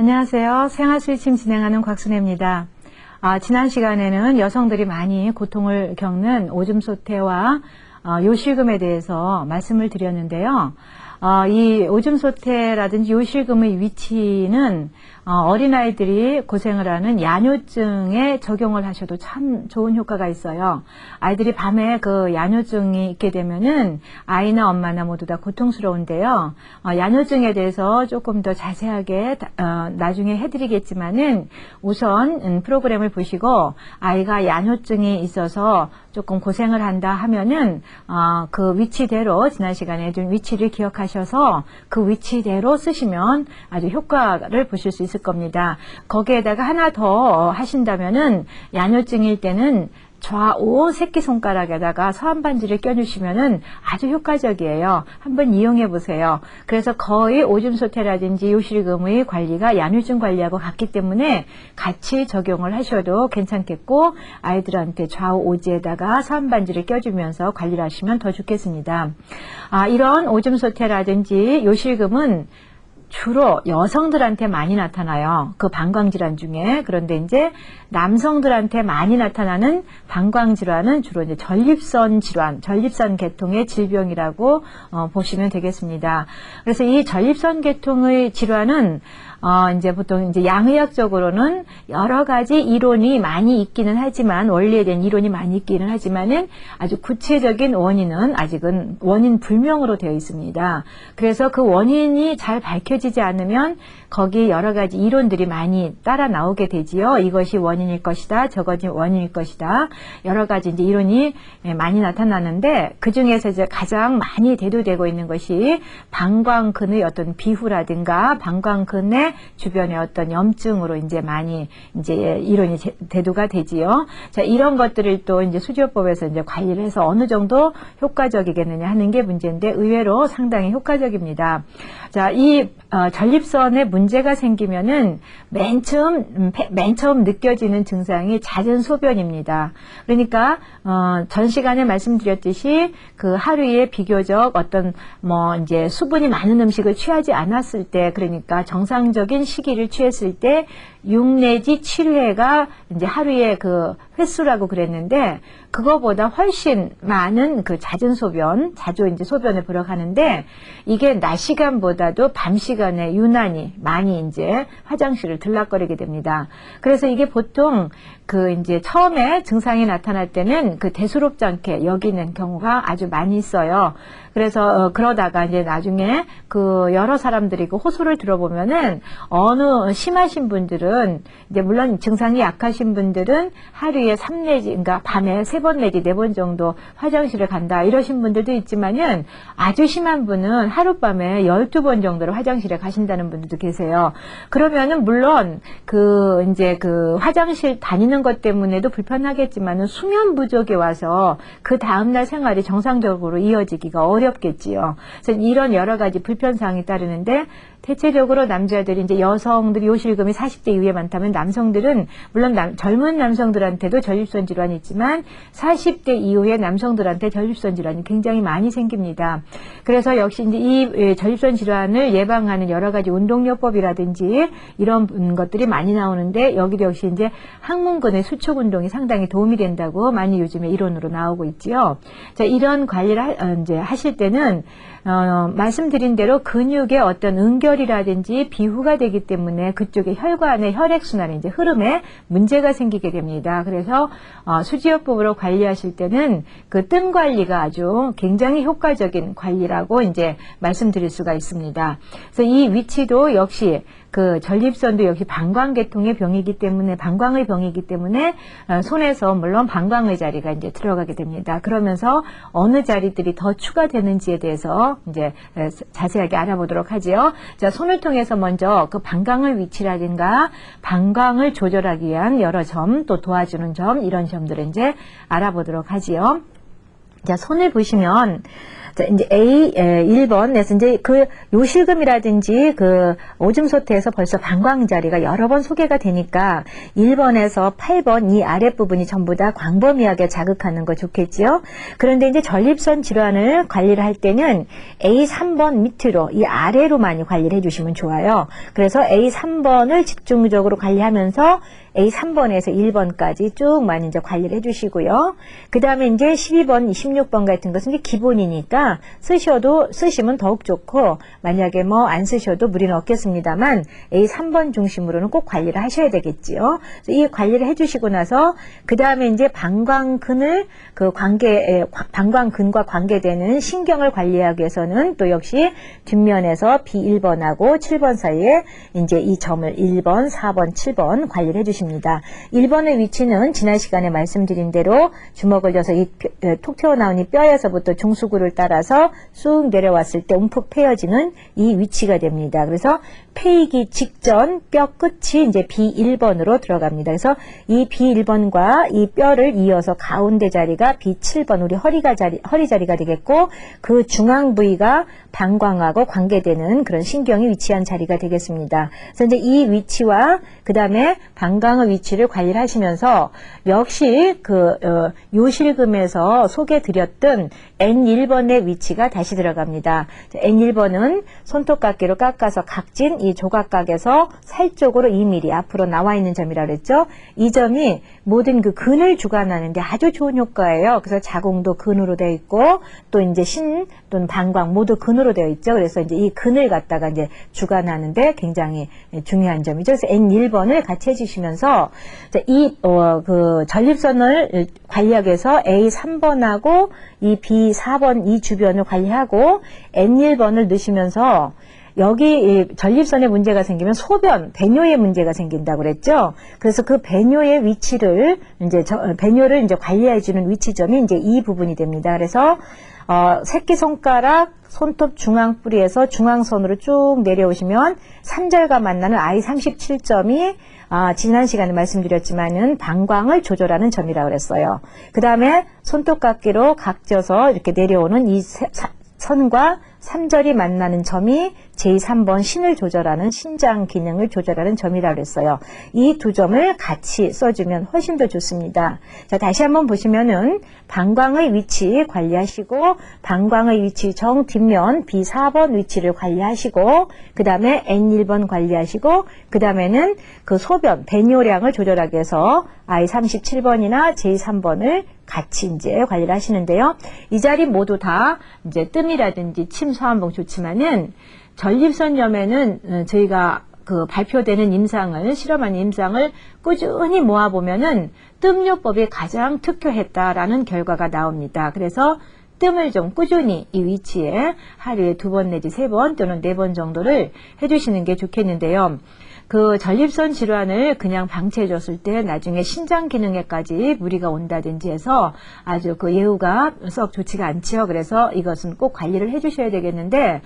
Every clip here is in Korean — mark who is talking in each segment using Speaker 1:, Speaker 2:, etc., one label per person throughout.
Speaker 1: 안녕하세요. 생활스위칭 진행하는 곽순혜입니다. 지난 시간에는 여성들이 많이 고통을 겪는 오줌 소태와 요실금에 대해서 말씀을 드렸는데요. 이 오줌 소태라든지 요실금의 위치는 어린아이들이 고생을 하는 야뇨증에 적용을 하셔도 참 좋은 효과가 있어요. 아이들이 밤에 그 야뇨증이 있게 되면은 아이나 엄마나 모두 다 고통스러운데요. 야뇨증에 대해서 조금 더 자세하게 나중에 해드리겠지만은 우선 프로그램을 보시고 아이가 야뇨증이 있어서 조금 고생을 한다 하면은 그 위치대로 지난 시간에 좀 위치를 기억하셔서 그 위치대로 쓰시면 아주 효과를 보실 수 있을 겁니다. 거기에다가 하나 더 하신다면은 야뇨증일 때는 좌우 새끼손가락에다가 서한반지를 껴주시면은 아주 효과적이에요. 한번 이용해 보세요. 그래서 거의 오줌 소태라든지 요실금의 관리가 야뇨증 관리하고 같기 때문에 같이 적용을 하셔도 괜찮겠고, 아이들한테 좌우 오지에다가 서한반지를 껴주면서 관리를 하시면 더 좋겠습니다. 이런 오줌 소태라든지 요실금은 주로 여성들한테 많이 나타나요. 그 방광질환 중에. 그런데 이제 남성들한테 많이 나타나는 방광질환은 주로 이제 전립선 질환, 전립선 계통의 질병이라고 보시면 되겠습니다. 그래서 이 전립선 계통의 질환은 이제 보통 이제 양의학적으로는 여러 가지 이론이 많이 있기는 하지만, 원리에 대한 이론이 많이 있기는 하지만은 아주 구체적인 원인은 아직은 원인 불명으로 되어 있습니다. 그래서 그 원인이 잘 밝혀지지 않으면 거기 여러 가지 이론들이 많이 따라 나오게 되지요. 이것이 원인일 것이다, 저것이 원인일 것이다. 여러 가지 이제 이론이 많이 나타나는데, 그 중에서 이제 가장 많이 대두되고 있는 것이 방광근의 어떤 비후라든가 방광근의 주변의 어떤 염증으로 이제 많이 이제 이론이 대두가 되지요. 자, 이런 것들을 또 이제 수지요법에서 이제 관리를 해서 어느 정도 효과적이겠느냐 하는 게 문제인데, 의외로 상당히 효과적입니다. 자, 이 전립선에 문제가 생기면은 맨 처음 느껴지는 증상이 잦은 소변입니다. 그러니까 전 시간에 말씀드렸듯이 그 하루에 비교적 어떤 이제 수분이 많은 음식을 취하지 않았을 때, 그러니까 정상적인 시기를 취했을 때 6 내지 7회가 이제 하루에 그 횟수라고 그랬는데, 그거보다 훨씬 많은 그 잦은 소변, 자주 이제 소변을 보러 가는데, 이게 낮 시간보다도 밤 시간에 유난히 많이 이제 화장실을 들락거리게 됩니다. 그래서 이게 보통 그 이제 처음에 증상이 나타날 때는 그 대수롭지 않게 여기는 경우가 아주 많이 있어요. 그래서 그러다가 이제 나중에 그 여러 사람들이 그 호소를 들어보면은 어느 심하신 분들은 이제 물론 증상이 약하신 분들은 하루에 3 내지 그러니까 밤에 3번 내지 4번 정도 화장실을 간다 이러신 분들도 있지만은, 아주 심한 분은 하룻밤에 12번 정도로 화장실에 가신다는 분들도 계세요. 그러면은 물론 그 이제 그 화장실 다니는 것 때문에도 불편하겠지만은 수면 부족에 와서 그 다음날 생활이 정상적으로 이어지기가 어렵겠지요. 그래서 이런 여러 가지 불편사항이 따르는데, 대체적으로 남자들이 이제 여성들이 요실금이 40대 이후에 많다면, 남성들은 물론 젊은 남성들한테도 전립선 질환이 있지만 40대 이후에 남성들한테 전립선 질환이 굉장히 많이 생깁니다. 그래서 역시 이제 이 전립선 질환을 예방하는 여러 가지 운동요법이라든지 이런 것들이 많이 나오는데, 여기도 역시 이제 항문근의 수축 운동이 상당히 도움이 된다고 많이 요즘에 이론으로 나오고 있지요. 자, 이런 관리를 이제 하실 때는 말씀드린 대로 근육의 어떤 응결이라든지 비후가 되기 때문에 그쪽에 혈관의 혈액순환의 이제 흐름에 문제가 생기게 됩니다. 그래서 수지요법으로 관리하실 때는 그 뜸 관리가 아주 굉장히 효과적인 관리라고 이제 말씀드릴 수가 있습니다. 그래서 이 위치도 역시 그 전립선도 역시 방광계통의 병이기 때문에, 방광의 병이기 때문에 손에서 물론 방광의 자리가 이제 들어가게 됩니다. 그러면서 어느 자리들이 더 추가되는지에 대해서 이제 자세하게 알아보도록 하지요. 자, 손을 통해서 먼저 그 방광의 위치라든가 방광을 조절하기 위한 여러 점, 또 도와주는 점, 이런 점들을 이제 알아보도록 하지요. 자, 손을 보시면 자, 이제 A 1번에서 이제 그 요실금이라든지 그 오줌 소태에서 벌써 방광 자리가 여러 번 소개가 되니까 1번에서 8번 이 아랫부분이 전부 다 광범위하게 자극하는 거 좋겠지요. 그런데 이제 전립선 질환을 관리를 할 때는 A 3번 밑으로 이 아래로 많이 관리를 해주시면 좋아요. 그래서 A 3번을 집중적으로 관리하면서 A 3번에서 1번까지 쭉 많이 이제 관리를 해주시고요. 그 다음에 이제 12번, 16번 같은 것은 이제 기본이니까 쓰시면 더욱 좋고, 만약에 뭐 안 쓰셔도 무리는 없겠습니다만, A 3번 중심으로는 꼭 관리를 하셔야 되겠지요. 이 관리를 해주시고 나서, 그 다음에 이제 방광근과 관계되는 신경을 관리하기 위해서는 또 역시 뒷면에서 B1번하고 7번 사이에 이제 이 점을 1번, 4번, 7번 관리를 해주십니다. 1번의 위치는 지난 시간에 말씀드린 대로 주먹을 져서 톡 튀어나온 이 뼈에서부터 중수구를 따라서 쑥 내려왔을 때 움푹 패여지는 이 위치가 됩니다. 그래서 패이기 직전 뼈 끝이 이제 B1번으로 들어갑니다. 그래서 이 B1번과 이 뼈를 이어서 가운데 자리가 B7번, 우리 허리 자리가 되겠고, 그 중앙 부위가 방광하고 관계되는 그런 신경이 위치한 자리가 되겠습니다. 그래서 이제 이 위치와 그 다음에 방광의 위치를 관리를 하시면서 역시 요실금에서 소개드렸던 N1번의 위치가 다시 들어갑니다. N1번은 손톱깎이로 깎아서 각진 이 조각각에서 살 쪽으로 2mm 앞으로 나와 있는 점이라고 그랬죠. 이 점이 모든 그 근을 주관하는데 아주 좋은 효과예요. 그래서 자궁도 근으로 되어 있고, 또 이제 신 또는 방광 모두 근으로 되어 있죠. 그래서 이제 이 근을 갖다가 이제 주관하는데 굉장히 중요한 점이죠. 그래서 N1번을 같이 해주시면서 그 전립선을 관리하기 위해서 A3번하고 이 B4번 이 주변을 관리하고 N1번을 넣으시면서, 여기 전립선에 문제가 생기면 소변, 배뇨에 문제가 생긴다고 그랬죠. 그래서 그 배뇨의 위치를 배뇨를 관리해주는 위치점이 이제 이 부분이 됩니다. 그래서 새끼손가락, 손톱 중앙뿌리에서 중앙선으로 쭉 내려오시면 3절과 만나는 I37점이 지난 시간에 말씀드렸지만은 방광을 조절하는 점이라고 그랬어요. 그 다음에 손톱깎이로 각져서 이렇게 내려오는 이 선과 3절이 만나는 점이 제3번 신을 조절하는 신장 기능을 조절하는 점이라고 그랬어요. 이 두 점을 같이 써주면 훨씬 더 좋습니다. 자, 다시 한번 보시면은 방광의 위치 관리하시고, 방광의 위치 정 뒷면 B4번 위치를 관리하시고, 그 다음에 N1번 관리하시고, 그 다음에는 그 소변, 배뇨량을 조절하기 위해서 I37번이나 J3번을 같이 이제 관리를 하시는데요. 이 자리 모두 다 이제 뜸이라든지 침, 소환봉 좋지만은 전립선염에는 저희가 그 발표되는 임상을, 실험한 임상을 꾸준히 모아보면은 뜸요법이 가장 특효했다라는 결과가 나옵니다. 그래서 뜸을 좀 꾸준히 이 위치에 하루에 2번 내지 3번 또는 4번 정도를 해주시는 게 좋겠는데요. 그 전립선 질환을 그냥 방치해줬을 때 나중에 신장 기능에까지 무리가 온다든지 해서 아주 그 예후가 썩 좋지가 않지요. 그래서 이것은 꼭 관리를 해주셔야 되겠는데,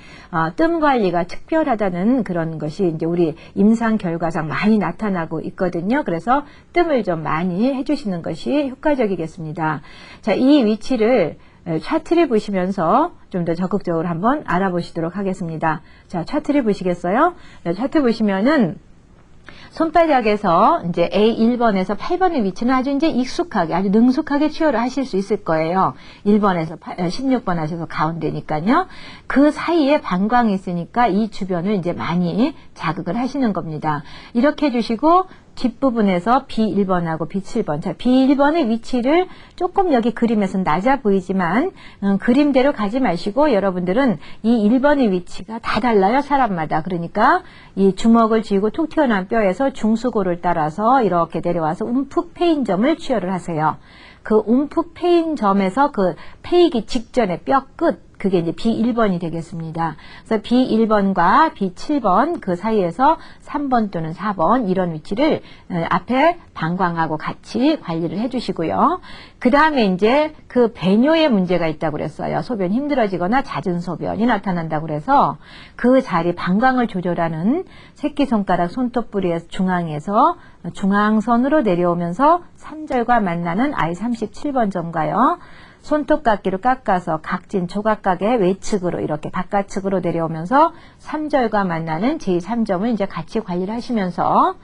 Speaker 1: 뜸 관리가 특별하다는 그런 것이 이제 우리 임상 결과상 많이 나타나고 있거든요. 그래서 뜸을 좀 많이 해주시는 것이 효과적이겠습니다. 자, 이 위치를 차트를 보시면서 좀 더 적극적으로 한번 알아보시도록 하겠습니다. 자, 차트를 보시겠어요? 차트 보시면은 손바닥에서 이제 A1번에서 8번의 위치는 아주 이제 익숙하게, 아주 능숙하게 치료를 하실 수 있을 거예요. 1번에서 16번 하셔서 가운데니까요. 그 사이에 방광이 있으니까 이 주변을 이제 많이 자극을 하시는 겁니다. 이렇게 해주시고, 뒷부분에서 B1번하고 B7번. 자, B1번의 위치를 조금 여기 그림에서 낮아 보이지만, 그림대로 가지 마시고, 여러분들은 이 1번의 위치가 다 달라요, 사람마다. 그러니까 이 주먹을 쥐고 툭 튀어나온 뼈에서 중수고를 따라서 이렇게 내려와서 움푹 패인 점을 치료를 하세요. 그 움푹 패인 점에서 그 패이기 직전의 뼈 끝, 그게 이제 B1번이 되겠습니다. 그래서 B1번과 B7번 그 사이에서 3번 또는 4번 이런 위치를 앞에 방광하고 같이 관리를 해주시고요. 그 다음에 이제 그 배뇨에 문제가 있다고 그랬어요. 소변이 힘들어지거나 잦은 소변이 나타난다고 그래서 그 자리 방광을 조절하는 새끼손가락 손톱뿌리의 중앙에서 중앙선으로 내려오면서 3절과 만나는 I37번 점과요. 손톱깎이로 깎아서 각진 조각각의 외측으로 이렇게 바깥측으로 내려오면서 3절과 만나는 제3점을 이제 같이 관리를 하시면서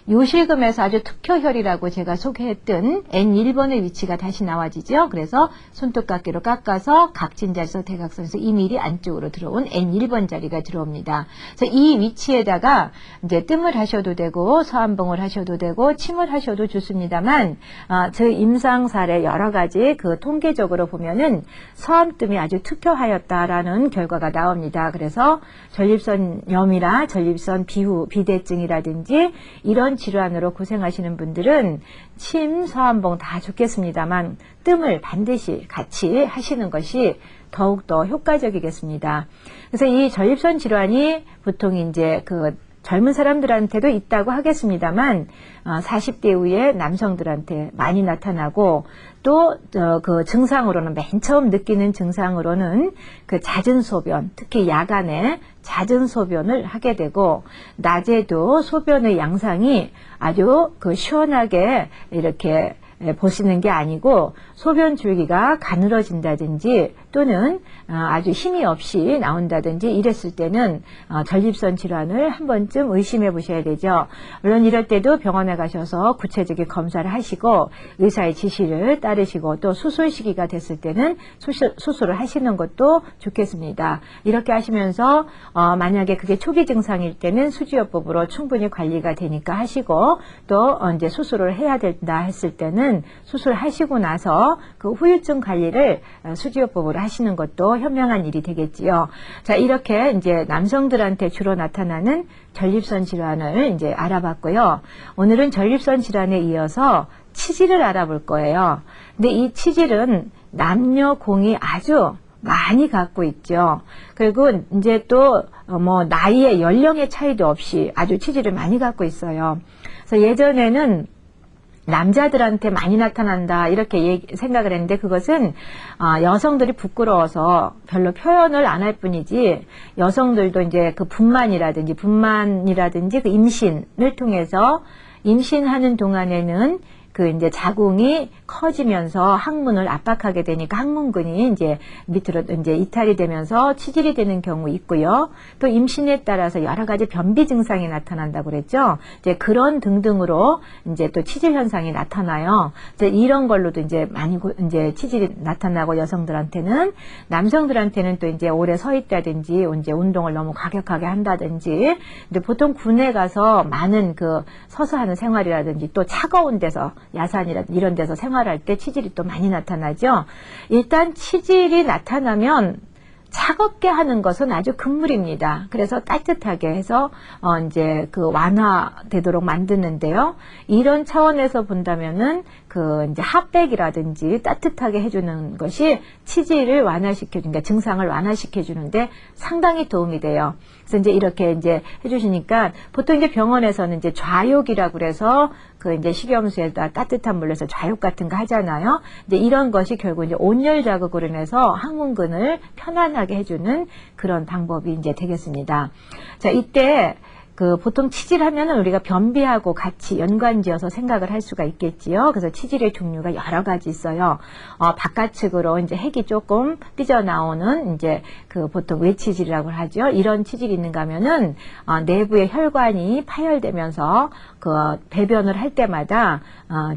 Speaker 1: 요실금에서 아주 특효혈이라고 제가 소개했던 N1번의 위치가 다시 나와지죠. 그래서 손톱깎이로 깎아서 각진자에서 대각선에서 2mm 안쪽으로 들어온 N1번 자리가 들어옵니다. 그래서 이 위치에다가 이제 뜸을 하셔도 되고 서한봉을 하셔도 되고 침을 하셔도 좋습니다만 저 임상 사례 여러 가지 그 통계적으로 보면은 서암뜸이 아주 특효하였다라는 결과가 나옵니다. 그래서 전립선염이나 전립선 비대증이라든지 이런 질환으로 고생하시는 분들은 침, 서한봉 다 좋겠습니다만 뜸을 반드시 같이 하시는 것이 더욱더 효과적이겠습니다. 그래서 이 전립선 질환이 보통 이제 그 젊은 사람들한테도 있다고 하겠습니다만 40대 이후에 남성들한테 많이 나타나고 또 그 증상으로는 맨 처음 느끼는 증상으로는 그 잦은 소변, 특히 야간에 잦은 소변을 하게 되고 낮에도 소변의 양상이 아주 그 시원하게 이렇게 보시는 게 아니고 소변 줄기가 가늘어진다든지 또는 아주 힘이 없이 나온다든지 이랬을 때는 전립선 질환을 한 번쯤 의심해 보셔야 되죠. 물론 이럴 때도 병원에 가셔서 구체적인 검사를 하시고 의사의 지시를 따르시고 또 수술 시기가 됐을 때는 수술을 하시는 것도 좋겠습니다. 이렇게 하시면서 만약에 그게 초기 증상일 때는 수지요법으로 충분히 관리가 되니까 하시고 또 이제 수술을 해야 된다 했을 때는 수술하시고 나서 그 후유증 관리를 수지요법으로 하시는 것도 현명한 일이 되겠지요. 자, 이렇게 이제 남성들한테 주로 나타나는 전립선 질환을 이제 알아봤고요. 오늘은 전립선 질환에 이어서 치질을 알아볼 거예요. 근데 이 치질은 남녀 공이 아주 많이 갖고 있죠. 그리고 이제 또 뭐 나이의 연령의 차이도 없이 아주 치질을 많이 갖고 있어요. 그래서 예전에는 남자들한테 많이 나타난다 이렇게 생각을 했는데 그것은 여성들이 부끄러워서 별로 표현을 안 할 뿐이지 여성들도 이제 그 분만이라든지 그 임신을 통해서 임신하는 동안에는 그 이제 자궁이 커지면서 항문을 압박하게 되니까 항문근이 이제 밑으로 이제 이탈이 되면서 치질이 되는 경우 있고요. 또 임신에 따라서 여러 가지 변비 증상이 나타난다고 그랬죠. 이제 그런 등등으로 이제 또 치질 현상이 나타나요. 이제 이런 걸로도 이제 많이 이제 치질이 나타나고 여성들한테는 남성들한테는 또 이제 오래 서 있다든지 이제 운동을 너무 과격하게 한다든지 근데 보통 군에 가서 많은 그 서서 하는 생활이라든지 또 차가운 데서 야산이라든지 이런 데서 생활할 때 치질이 또 많이 나타나죠. 일단 치질이 나타나면 차갑게 하는 것은 아주 금물입니다. 그래서 따뜻하게 해서 이제 그 완화되도록 만드는데요. 이런 차원에서 본다면은 그 이제 핫백이라든지 따뜻하게 해주는 것이 치질을 완화시켜주니까 증상을 완화시켜주는데 상당히 도움이 돼요. 그래서 이제 이렇게 이제 해주시니까 보통 이제 병원에서는 이제 좌욕이라고 그래서 그 이제 식염수에다 따뜻한 물에서 좌욕 같은 거 하잖아요. 이제 이런 것이 결국 이제 온열 자극으로 인해서 항문근을 편안하게 해주는 그런 방법이 이제 되겠습니다. 자, 이때 그 보통 치질하면은 우리가 변비하고 같이 연관지어서 생각을 할 수가 있겠지요. 그래서 치질의 종류가 여러 가지 있어요. 바깥측으로 이제 핵이 조금 삐져나오는 이제 그 보통 외치질이라고 하죠. 이런 치질이 있는가 하면은 내부의 혈관이 파열되면서 그 배변을 할 때마다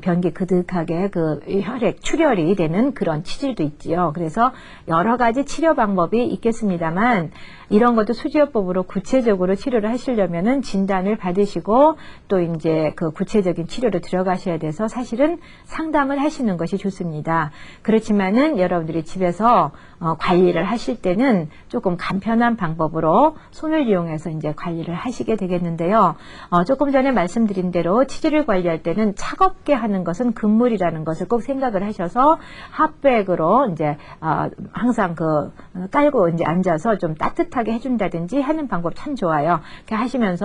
Speaker 1: 변기 그득하게 그 혈액 출혈이 되는 그런 치질도 있지요. 그래서 여러 가지 치료 방법이 있겠습니다만 이런 것도 수지요법으로 구체적으로 치료를 하시려면은 진단을 받으시고 또 이제 그 구체적인 치료로 들어가셔야 돼서 사실은 상담을 하시는 것이 좋습니다. 그렇지만은 여러분들이 집에서 관리를 하실 때는 조금 간편한 방법으로 손을 이용해서 이제 관리를 하시게 되겠는데요. 조금 전에 말씀드린 대로 치질을 관리할 때는 차갑게 하는 것은 금물이라는 것을 꼭 생각을 하셔서 핫백으로 이제 항상 그 깔고 이제 앉아서 좀 따뜻하게 해준다든지 하는 방법 참 좋아요. 이렇게 하시면서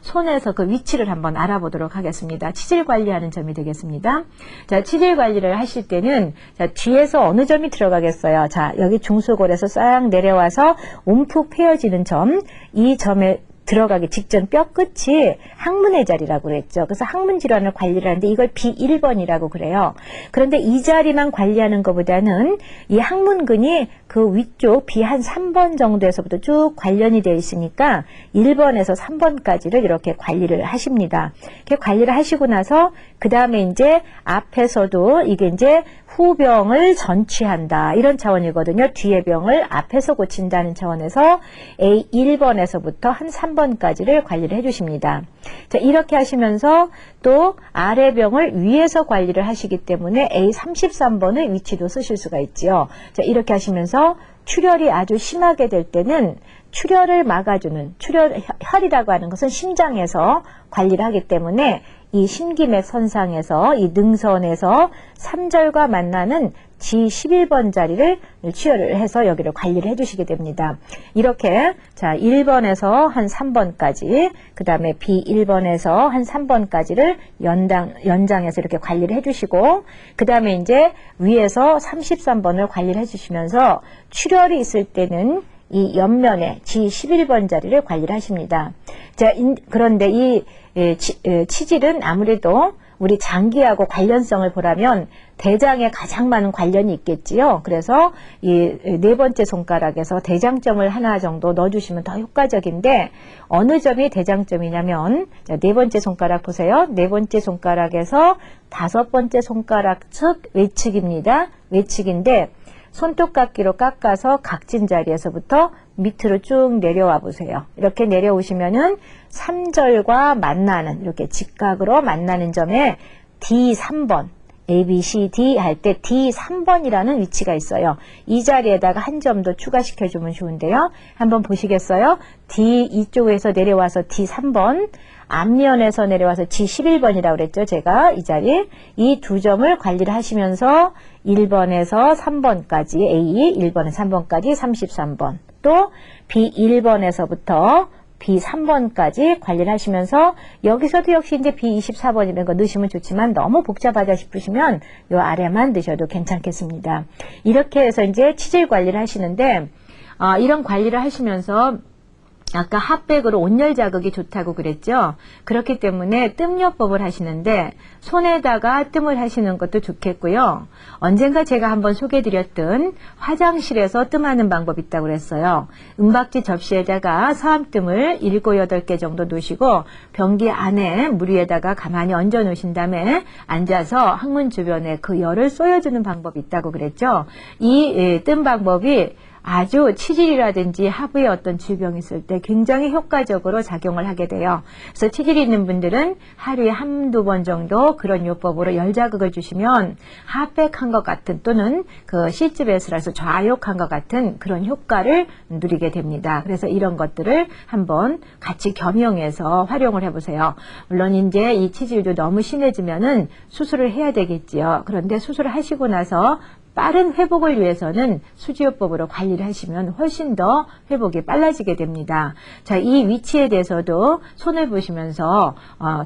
Speaker 1: 손에서 그 위치를 한번 알아보도록 하겠습니다. 치질 관리하는 점이 되겠습니다. 자, 치질 관리를 하실 때는 자, 뒤에서 어느 점이 들어가겠어요? 자, 여기 중수골에서 싹 내려와서 움푹 패여지는 점, 이 점에
Speaker 2: 들어가기 직전 뼈 끝이 항문의 자리라고 그랬죠. 그래서 항문 질환을 관리를 하는데 이걸 B1번이라고 그래요. 그런데 이 자리만 관리하는 것보다는 이 항문근이 그 위쪽 B 한 3번 정도에서부터 쭉 관련이 되어 있으니까 1번에서 3번까지를 이렇게 관리를 하십니다. 이렇게 관리를 하시고 나서 그 다음에 이제 앞에서도 이게 이제 후병을 전취한다 이런 차원이거든요. 뒤에 병을 앞에서 고친다는 차원에서 A1번에서부터 한 3번까지를 관리를 해주십니다. 자, 이렇게 하시면서 또 아래 병을 위에서 관리를 하시기 때문에 A33번의 위치도 쓰실 수가 있지요. 자, 이렇게 하시면서 출혈이 아주 심하게 될 때는 출혈을 막아주는 혈이라고 하는 것은 심장에서 관리를 하기 때문에 이 심기맥 선상에서 이 능선에서 3절과 만나는 G11번 자리를 치료를 해서 여기를 관리를 해주시게 됩니다. 이렇게 자 1번에서 한 3번까지 그 다음에 B1번에서 한 3번까지를 연장해서 이렇게 관리를 해주시고 그 다음에 이제 위에서 33번을 관리를 해주시면서 출혈이 있을 때는 이 옆면에 G11번 자리를 관리를 하십니다. 자, 그런데 이 치질은 아무래도 우리 장기하고 관련성을 보라면 대장에 가장 많은 관련이 있겠지요. 그래서 이 네 번째 손가락에서 대장점을 하나 정도 넣어주시면 더 효과적인데 어느 점이 대장점이냐면 자, 네 번째 손가락 보세요. 네 번째 손가락에서 다섯 번째 손가락 측 외측입니다. 외측인데 손톱깎이로 깎아서 각진 자리에서부터 밑으로 쭉 내려와 보세요. 이렇게 내려오시면은 3절과 만나는 이렇게 직각으로 만나는 점에 D3번 A, B, C, D 할 때 D3번이라는 위치가 있어요. 이 자리에다가 한 점 더 추가시켜주면 좋은데요. 한번 보시겠어요? D 이쪽에서 내려와서 D3번 앞면에서 내려와서 G11번이라고 그랬죠. 제가 이 자리 이 두 점을 관리를 하시면서 1번에서 3번까지 A 1번에서 3번까지 33번 또 B1번에서부터 B3번까지 관리를 하시면서 여기서도 역시 이제 B24번이라는 거 넣으시면 좋지만 너무 복잡하다 싶으시면 요 아래만 넣으셔도 괜찮겠습니다. 이렇게 해서 이제 치질 관리를 하시는데 이런 관리를 하시면서 아까 핫백으로 온열 자극이 좋다고 그랬죠. 그렇기 때문에 뜸요법을 하시는데 손에다가 뜸을 하시는 것도 좋겠고요. 언젠가 제가 한번 소개드렸던 화장실에서 뜸하는 방법이 있다고 그랬어요. 은박지 접시에다가 사암뜸을 7, 8개 정도 놓으시고 변기 안에 물 위에다가 가만히 얹어 놓으신 다음에 앉아서 항문 주변에 그 열을 쏘여주는 방법이 있다고 그랬죠. 이 뜸 방법이 아주 치질이라든지 하부에 어떤 질병이 있을 때 굉장히 효과적으로 작용을 하게 돼요. 그래서 치질이 있는 분들은 하루에 한두 번 정도 그런 요법으로 열자극을 주시면 핫백한 것 같은 또는 그 C집에서라서 좌욕한 것 같은 그런 효과를 누리게 됩니다. 그래서 이런 것들을 한번 같이 겸용해서 활용을 해보세요. 물론 이제 이 치질도 너무 심해지면은 수술을 해야 되겠지요. 그런데 수술을 하시고 나서 빠른 회복을 위해서는 수지요법으로 관리를 하시면 훨씬 더 회복이 빨라지게 됩니다. 자, 이 위치에 대해서도 손을 보시면서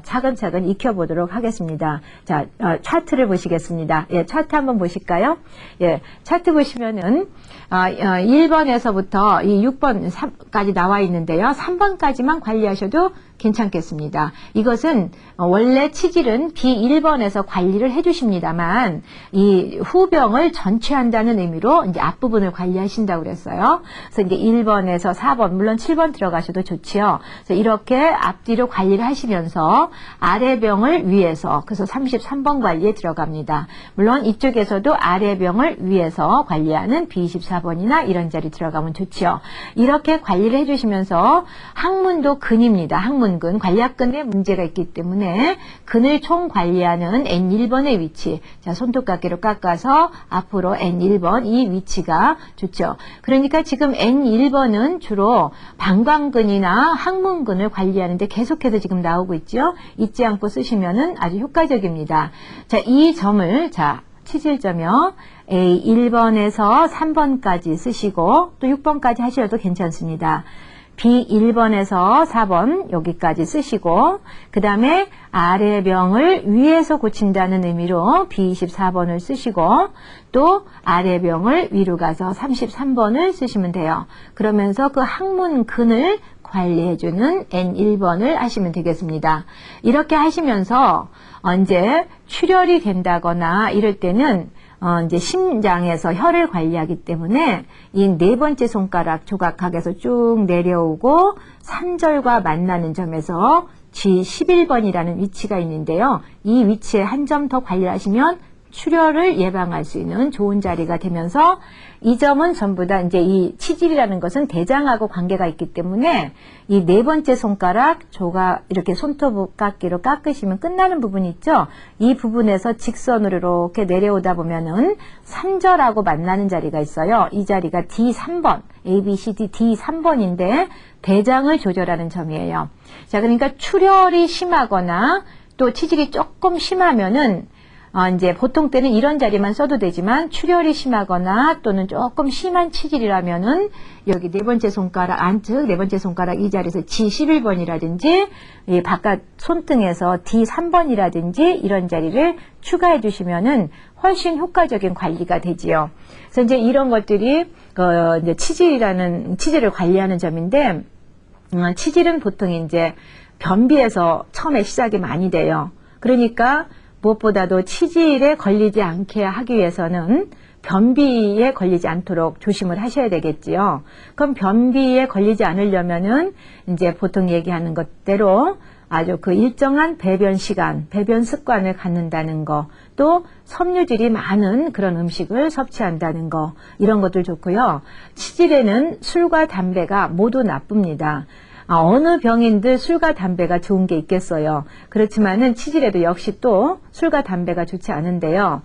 Speaker 2: 차근차근 익혀보도록 하겠습니다. 자, 차트를 보시겠습니다. 예, 차트 한번 보실까요? 예, 차트 보시면은 1번에서부터 이 6번까지 나와 있는데요. 3번까지만 관리하셔도 괜찮겠습니다. 이것은 원래 치질은 B1번에서 관리를 해주십니다만 이 후병을 전취한다는 의미로 이제 앞부분을 관리하신다고 그랬어요. 그래서 이제 1번에서 4번 물론 7번 들어가셔도 좋지요. 그래서 이렇게 앞뒤로 관리를 하시면서 아래병을 위에서 그래서 33번 관리에 들어갑니다. 물론 이쪽에서도 아래병을 위에서 관리하는 B24번이나 이런 자리 들어가면 좋지요. 이렇게 관리를 해주시면서 항문도 근입니다. 항문근, 관략근에 문제가 있기 때문에 근을 총 관리하는 N1번의 위치, 자 손톱깎이로 깎아서 앞으로 N1번 이 위치가 좋죠. 그러니까 지금 N1번은 주로 방광근이나 항문근을 관리하는데 계속해서 지금 나오고 있죠. 잊지 않고 쓰시면은 아주 효과적입니다. 자, 이 점을 치질점이요. A1번에서 3번까지 쓰시고 또 6번까지 하셔도 괜찮습니다. B1번에서 4번 여기까지 쓰시고 그 다음에 아래병을 위에서 고친다는 의미로 B24번을 쓰시고 또 아래병을 위로 가서 33번을 쓰시면 돼요. 그러면서 그 항문근을
Speaker 1: 관리해주는 N1번을 하시면 되겠습니다. 이렇게 하시면서 이제 출혈이 된다거나 이럴 때는 이제 심장에서 혈을 관리하기 때문에 이 네 번째 손가락 조각각에서 쭉 내려오고 3절과 만나는 점에서 G11번이라는 위치가 있는데요. 이 위치에 한 점 더 관리를 하시면 출혈을 예방할 수 있는 좋은 자리가 되면서 이 점은 전부 다 이제 이 치질이라는 것은 대장하고 관계가 있기 때문에 이 네 번째 손가락 조각 이렇게 손톱 깎기로 깎으시면 끝나는 부분이 있죠. 이 부분에서 직선으로 이렇게 내려오다 보면은 3절하고 만나는 자리가 있어요. 이 자리가 D3번, ABCD D3번인데 대장을 조절하는 점이에요. 자, 그러니까 출혈이 심하거나 또 치질이 조금 심하면은 이제 보통 때는 이런 자리만 써도 되지만 출혈이 심하거나 또는 조금 심한 치질이라면은 여기 네 번째 손가락 안측 네 번째 손가락 이 자리에서 G11번이라든지 이 바깥 손등에서 D3번이라든지 이런 자리를 추가해 주시면은 훨씬 효과적인 관리가 되지요. 그래서 이제 이런 것들이 이제 치질을 관리하는 점인데 치질은 보통 이제 변비에서 처음에 시작이 많이 돼요. 그러니까 무엇보다도 치질에 걸리지 않게 하기 위해서는 변비에 걸리지 않도록 조심을 하셔야 되겠지요. 그럼 변비에 걸리지 않으려면은 이제 보통 얘기하는 것대로 아주 그 일정한 배변 시간, 배변 습관을 갖는다는 거, 또 섬유질이 많은 그런 음식을 섭취한다는 거, 이런 것들 좋고요. 치질에는 술과 담배가 모두 나쁩니다. 어느 병인들 술과 담배가 좋은 게 있겠어요. 그렇지만은 치질에도 역시 또 술과 담배가 좋지 않은데요.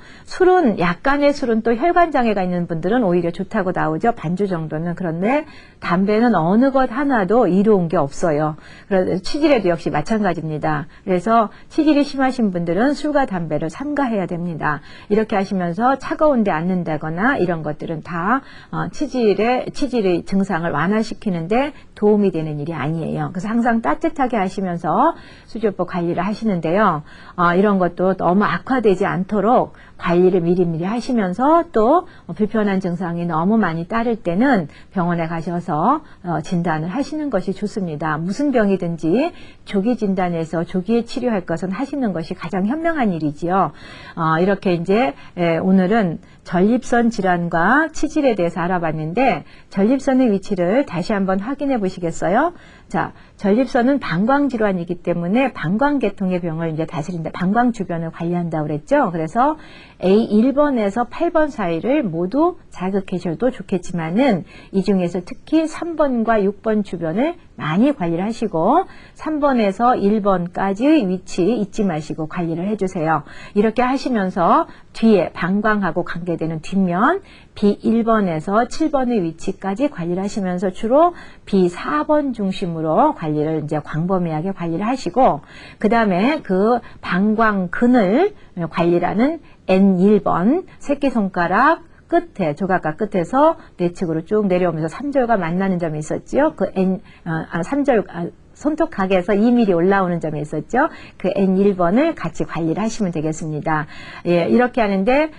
Speaker 1: 약간의 술은 또 혈관장애가 있는 분들은 오히려 좋다고 나오죠. 반주 정도는. 그런데 담배는 어느 것 하나도 이로운 게 없어요. 그래서 치질에도 역시 마찬가지입니다. 그래서 치질이 심하신 분들은 술과 담배를 삼가해야 됩니다. 이렇게 하시면서 차가운 데 앉는다거나 이런 것들은 다 치질의 증상을 완화시키는데 도움이 되는 일이 아니에요. 그래서 항상 따뜻하게 하시면서 수족보 관리를 하시는데요. 이런 것도 너무 악화되지 않도록 관리를 미리미리 하시면서 또 불편한 증상이 너무 많이 따를 때는 병원에 가셔서 진단을 하시는 것이 좋습니다. 무슨 병이든지 조기 진단해서 조기에 치료할 것은 하시는 것이 가장 현명한 일이지요. 이렇게 이제 오늘은 전립선 질환과 치질에 대해서 알아봤는데 전립선의 위치를 다시 한번 확인해 보시겠어요? 자, 전립선은 방광질환이기 때문에 방광계통의 병을 이제 다스린다. 방광 주변을 관리한다고 그랬죠. 그래서 A1번에서 8번 사이를 모두 자극해줘도 좋겠지만은 이 중에서 특히 3번과 6번 주변을 많이 관리를 하시고 3번에서 1번까지의 위치 잊지 마시고 관리를 해주세요. 이렇게 하시면서 뒤에 방광하고 관계되는 뒷면 B1번에서 7번의 위치까지 관리를 하시면서 주로 B4번 중심으로 관리를 이제 광범위하게 관리를 하시고 그 다음에 그 방광근을 관리라는 N1번 새끼손가락 끝에 조각각 끝에서 내측으로 쭉 내려오면서 3절과 만나는 점이 있었죠. 그 3절 손톱각에서 2mm 올라오는 점이 있었죠. 그 N1번을 같이 관리를 하시면 되겠습니다. 예, 이렇게 하는데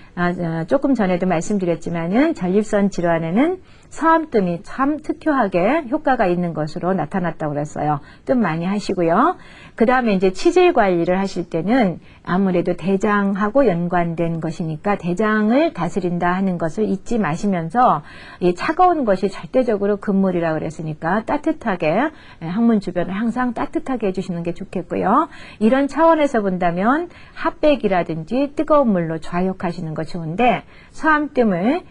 Speaker 1: 조금 전에도 말씀드렸지만은 전립선 질환에는 서암뜸이 참 특효하게 효과가 있는 것으로 나타났다고 그랬어요. 뜸 많이 하시고요. 그 다음에 이제 치질 관리를 하실 때는 아무래도 대장하고 연관된 것이니까 대장을 다스린다 하는 것을 잊지 마시면서 이 차가운 것이 절대적으로 금물이라고 그랬으니까 따뜻하게 항문 주변을 항상 따뜻하게 해주시는 게 좋겠고요. 이런 차원에서 본다면 핫백이라든지 뜨거운 물로 좌욕하시는 거 좋은데 서암뜸을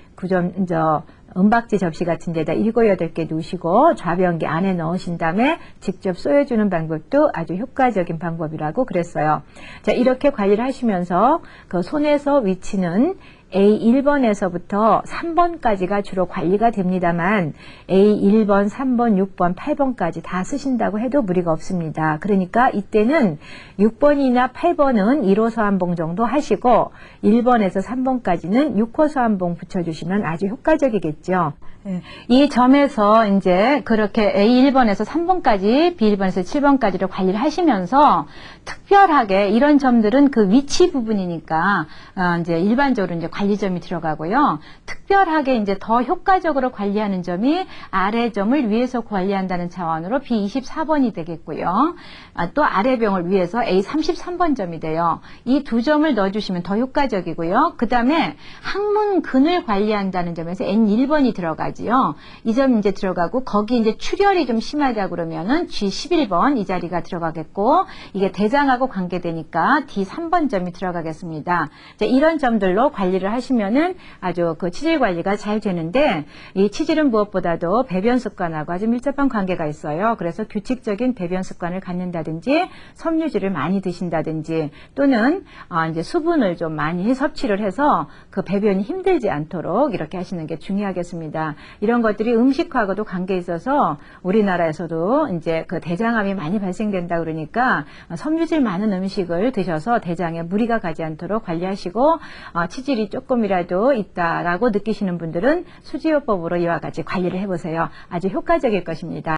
Speaker 1: 은박지 접시 같은 데다 7, 8개 놓으시고 좌변기 안에 넣으신 다음에 직접 쏘여주는 방법도 아주 효과적인 방법이라고 그랬어요. 자, 이렇게 관리를 하시면서 그 손에서 위치는 A1번에서부터 3번까지가 주로 관리가 됩니다만 A1번, 3번, 6번, 8번까지 다 쓰신다고 해도 무리가 없습니다. 그러니까 이때는 6번이나 8번은 1호 서암봉 정도 하시고 1번에서 3번까지는 6호 서암봉 붙여주시면 아주 효과적이겠죠. 이 점에서 이제 그렇게 A1번에서 3번까지, B1번에서 7번까지를 관리를 하시면서 특별하게 이런 점들은 그 위치 부분이니까 이제 일반적으로 이제 관리점이 들어가고요. 특별하게 이제 더 효과적으로 관리하는 점이 아래 점을 위에서 관리한다는 차원으로 B24번이 되겠고요. 또 아래병을 위해서 A33번 점이 돼요. 이 두 점을 넣어주시면 더 효과적이고요. 그 다음에 항문근을 관리한다는 점에서 N1번이 들어가지요. 이 점 이제 들어가고 거기 이제 출혈이 좀 심하다 그러면은 G11번 이 자리가 들어가겠고 이게 대장하고 관계되니까 D3번 점이 들어가겠습니다. 이런 점들로 관리를 하시면은 아주 그 치질 관리가 잘 되는데 이 치질은 무엇보다도 배변 습관하고 아주 밀접한 관계가 있어요. 그래서 규칙적인 배변 습관을 갖는다든지 섬유질을 많이 드신다든지 또는 이제 수분을 좀 많이 섭취를 해서 그 배변이 힘들지 않도록 이렇게 하시는 게 중요하겠습니다. 이런 것들이 음식하고도 관계 있어서 우리나라에서도 이제 그 대장암이 많이 발생된다 그러니까 섬유질 많은 음식을 드셔서 대장에 무리가 가지 않도록 관리하시고 치질이 조금이라도 있다라고 느끼시는 분들은 수지요법으로 이와 같이 관리를 해보세요. 아주 효과적일 것입니다.